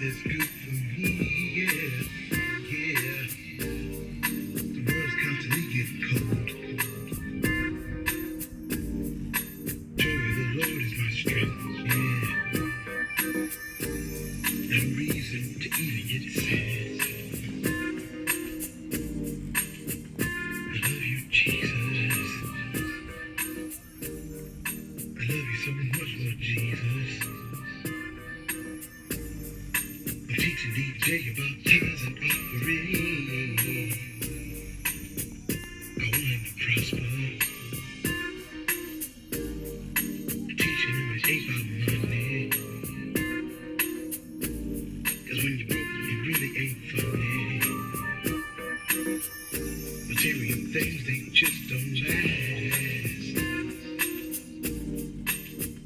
that's good for me, yeah, yeah. The world's constantly getting cold. Joy of the Lord is my strength, yeah. No reason to even get sad. I love you, Jesus. I love you so much, Lord Jesus. I'm teaching DJ about tithes and offerings. I want him to prosper. I'm teaching him it ain't about money. 'Cause when you're broke, it really ain't funny. Material things, they just don't last.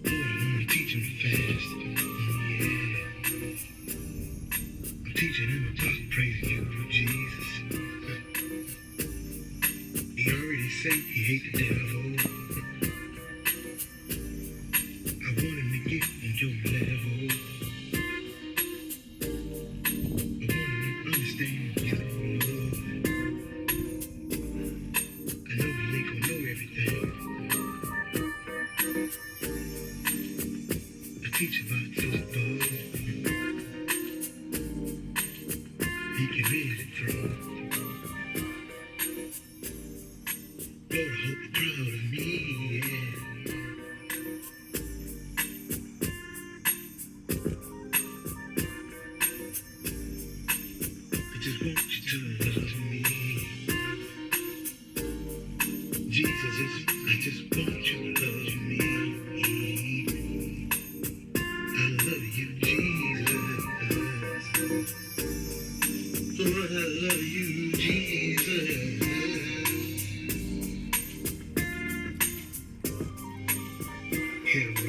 Lord, I wanna teach him fast. Yeah. I'm teaching him about praising you, Jesus. He already said he hate the devil. I want him to get on your level. I want him to understand you, Lord. I know he ain't gonna know everything. I teach about football. He can really throw. Lord, I hope you're proud of me, yeah. I just want you to love me. Jesus, I just want you to love me. I love you, Jesus. Lord, I love you, Jesus.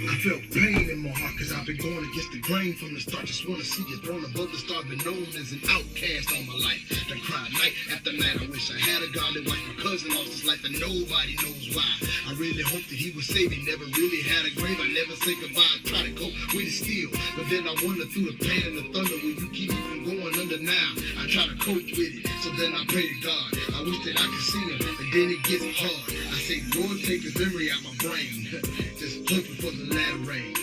I felt pain in my heart cause I've been going against the grain from the start. Just wanna see you thrown above the star. Been known as an outcast all my life. Done cried night after night. I wish I had a godly wife. My cousin lost his life and nobody knows why. I really hope that he was saved. He never really had a grave. I never say goodbye. I try to cope with it still. But then I wonder through the pain and the thunder, will you keep me from going under now? I try to cope with it. So then I pray to God. I wish that I could see him. And then it gets hard. I say, Lord, take his memory out my brain. Just hoping for the latter rain.